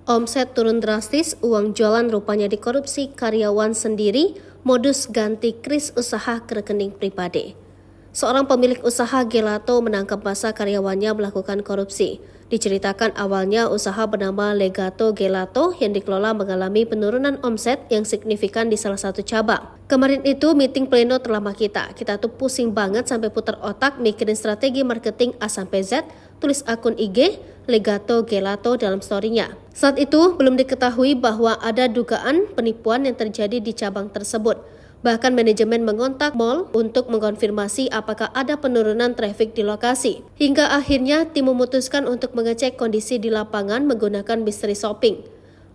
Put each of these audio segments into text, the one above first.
Omset turun drastis, uang jualan rupanya dikorupsi karyawan sendiri, modus ganti kris usaha ke rekening pribadi. Seorang pemilik usaha gelato menangkap basah karyawannya melakukan korupsi. Diceritakan awalnya usaha bernama Legato Gelato yang dikelola mengalami penurunan omset yang signifikan di salah satu cabang. Kemarin itu meeting pleno terlama kita tuh pusing banget sampai putar otak mikirin strategi marketing A sampai Z, tulis akun IG Legato Gelato dalam story-nya. Saat itu belum diketahui bahwa ada dugaan penipuan yang terjadi di cabang tersebut. Bahkan manajemen mengontak mall untuk mengkonfirmasi apakah ada penurunan trafik di lokasi. Hingga akhirnya tim memutuskan untuk mengecek kondisi di lapangan menggunakan mystery shopping,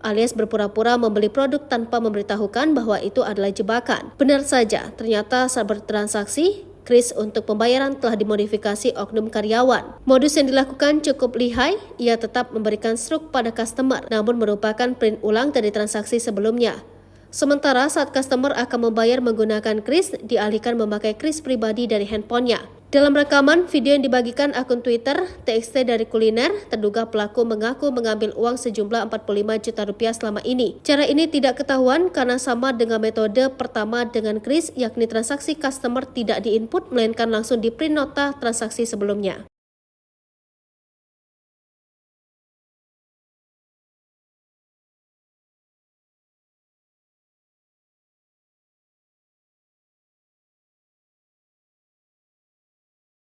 alias berpura-pura membeli produk tanpa memberitahukan bahwa itu adalah jebakan. Benar saja, ternyata saat bertransaksi, kris untuk pembayaran telah dimodifikasi oknum karyawan. Modus yang dilakukan cukup lihai, ia tetap memberikan struk pada customer, namun merupakan print ulang dari transaksi sebelumnya. Sementara saat customer akan membayar menggunakan kris, dialihkan memakai kris pribadi dari handphonenya. Dalam rekaman video yang dibagikan akun Twitter, TXT dari kuliner, terduga pelaku mengaku mengambil uang sejumlah 45 juta rupiah selama ini. Cara ini tidak ketahuan karena sama dengan metode pertama dengan kris, yakni transaksi customer tidak diinput, melainkan langsung di print nota transaksi sebelumnya.